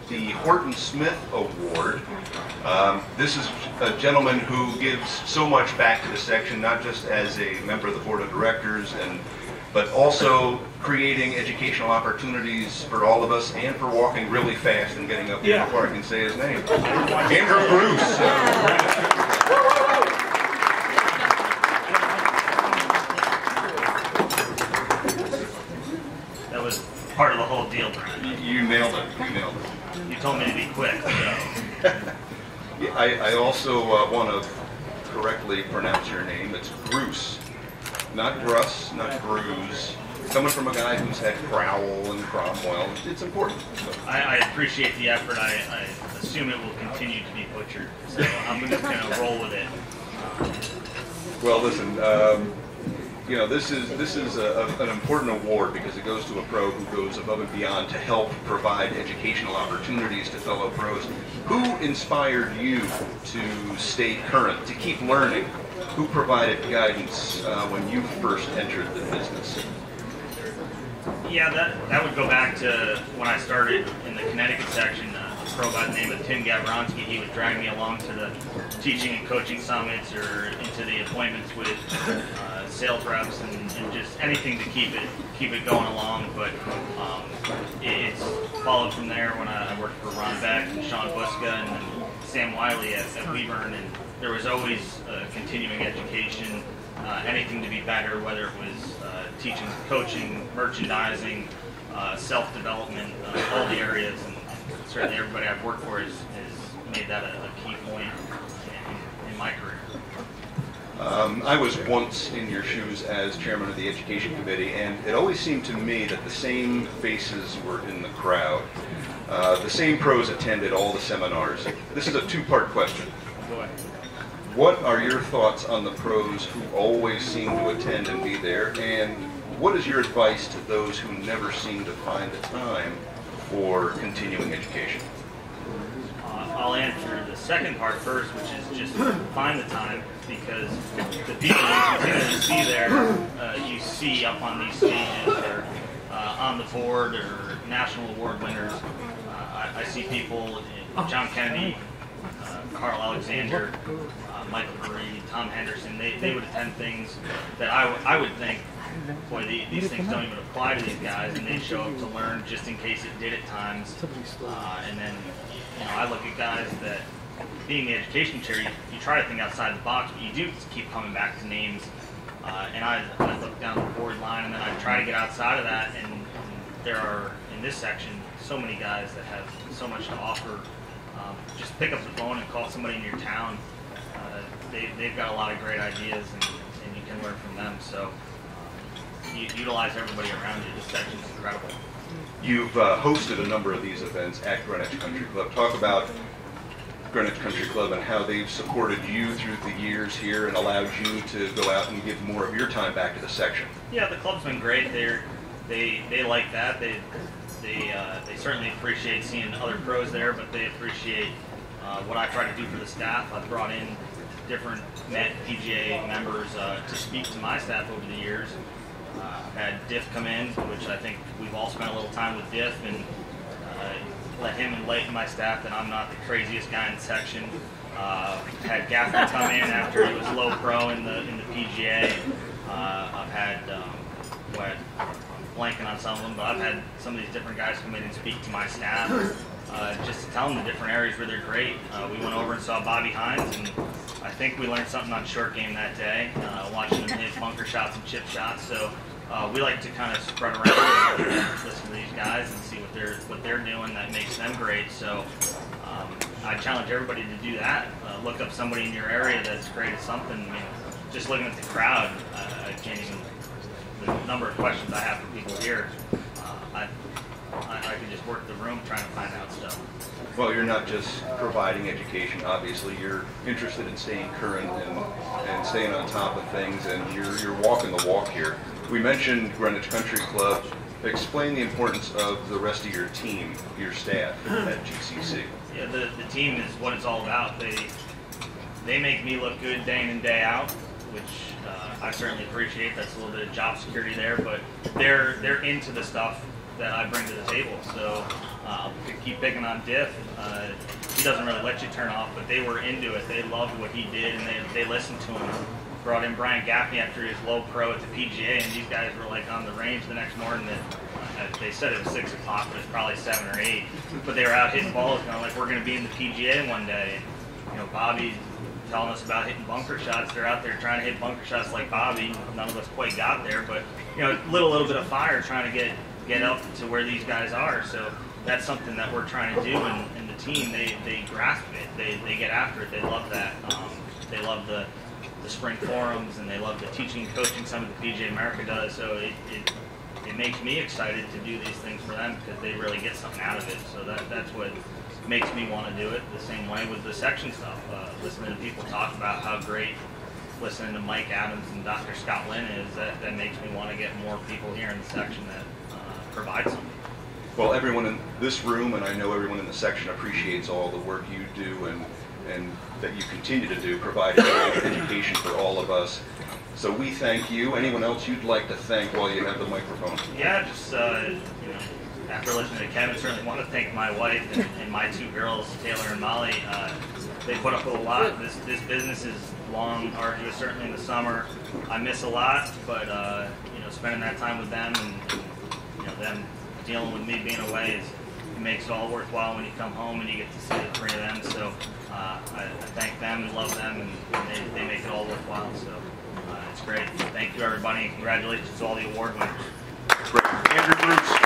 the Horton Smith Award. This is a gentleman who gives so much back to the section, not just as a member of the board of directors, but also creating educational opportunities for all of us, and for walking really fast and getting up here before I can say his name. Andrew Gruss. That was part of the whole deal, Brian. You nailed it. You nailed it. You told me to be quick, so. Yeah, I also want to correctly pronounce your name. It's Gruss. Not Gruss, not Gruss. Coming from a guy who's had Crowell and Cromwell, it's important. So. I appreciate the effort. I assume it will continue to be butchered, so I'm just going to roll with it. Well, listen, you know, this is an important award because it goes to a pro who goes above and beyond to help provide educational opportunities to fellow pros. Who inspired you to stay current, to keep learning? Who provided guidance when you first entered the business? Yeah, that would go back to when I started in the Connecticut section. A pro by the name of Tim Gavronsky, he would drag me along to the teaching and coaching summits or into the appointments with sales reps and just anything to keep it going along. But it's followed from there when I worked for Ron Beck and Sean Buska and then Sam Wiley at Weaver, and there was always continuing education, anything to be better, whether it was teaching, coaching, merchandising, self-development, all the areas, and certainly everybody I've worked for has made that a key point in my career. I was once in your shoes as chairman of the education committee, and it always seemed to me that the same faces were in the crowd. The same pros attended all the seminars. This is a two-part question. Go ahead. What are your thoughts on the pros who always seem to attend and be there, and what is your advice to those who never seem to find the time for continuing education? I'll answer the second part first, which is just find the time, because the people you continually see there, you see up on these stages or on the board or national award winners. I see people, John Kennedy, Carl Alexander, Michael Curry, Tom Henderson. They would attend things that I would think, boy, these things don't even apply to these guys, and they show up to learn just in case it did at times. And then, you know, I look at guys that, being the education chair, you try to think outside the box, but you do keep coming back to names. And I look down the board line, and then I try to get outside of that, and there are, in this section, so many guys that have so much to offer. Just pick up the phone and call somebody in your town. They've got a lot of great ideas, and you can learn from them. So you utilize everybody around you. This section's incredible. You've hosted a number of these events at Greenwich Country Club. Talk about Greenwich Country Club and how they've supported you through the years here and allowed you to go out and give more of your time back to the section. Yeah, the club's been great. They like that. They certainly appreciate seeing other pros there, but they appreciate what I try to do for the staff. I've brought in different PGA members to speak to my staff over the years. I've had Diff come in, which I think we've all spent a little time with Diff, and let him enlighten my staff that I'm not the craziest guy in the section. Had Gaffney come in after he was low pro in the PGA. I've had I'm blanking on some of them, but I've had some of these different guys come in and speak to my staff, just to tell them the different areas where they're great. We went over and saw Bobby Hines, and I think we learned something on short game that day, watching him hit bunker shots and chip shots. So we like to kind of spread around and listen to these guys and see what they're doing that makes them great. So I challenge everybody to do that. Look up somebody in your area that's great at something. I mean, just looking at the crowd, I can't even. The number of questions I have for people here, I could just work the room trying to find out stuff. Well, you're not just providing education, obviously. You're interested in staying current and staying on top of things, and you're walking the walk here. We mentioned Greenwich Country Club. Explain the importance of the rest of your team, your staff at GCC. Yeah, the team is what it's all about. They make me look good day in and day out, which I certainly appreciate. That's a little bit of job security there, but they're into the stuff that I bring to the table. So keep picking on Diff. He doesn't really let you turn off, but they were into it. They loved what he did, and they listened to him. Brought in Brian Gaffney after his low pro at the PGA, and these guys were like on the range the next morning. They said it was 6 o'clock, but it was probably 7 or 8. But they were out hitting balls, kind of like we're going to be in the PGA one day. And, you know, Bobby telling us about hitting bunker shots. They're out there trying to hit bunker shots like Bobby. None of us quite got there, but you know, little bit of fire trying to get up to where these guys are. So that's something that we're trying to do, and the team they grasp it. They get after it. They love that. They love the spring forums, and they love the teaching and coaching some of the PGA America does. So it makes me excited to do these things for them because they really get something out of it. So that's what makes me want to do it. The same way with the section stuff. Listening to people talk about how great listening to Mike Adams and Dr. Scott Lynn is, that makes me want to get more people here in the section that provide something. Well, everyone in this room, and I know everyone in the section, appreciates all the work you do and that you continue to do, providing education for all of us. So we thank you. Anyone else you'd like to thank while you have the microphone? Yeah, just you know, after listening to Kevin, certainly want to thank my wife and my 2 girls, Taylor and Molly. They put up with a lot. This business is long, arduous, certainly in the summer. I miss a lot, but you know, spending that time with them and you know, them dealing with me being away it makes it all worthwhile when you come home and you get to see the 3 of them. So I thank them and love them, and they make it all worthwhile. So it's great. Thank you, everybody, and congratulations to all the award winners. Great. Andrew Gruss.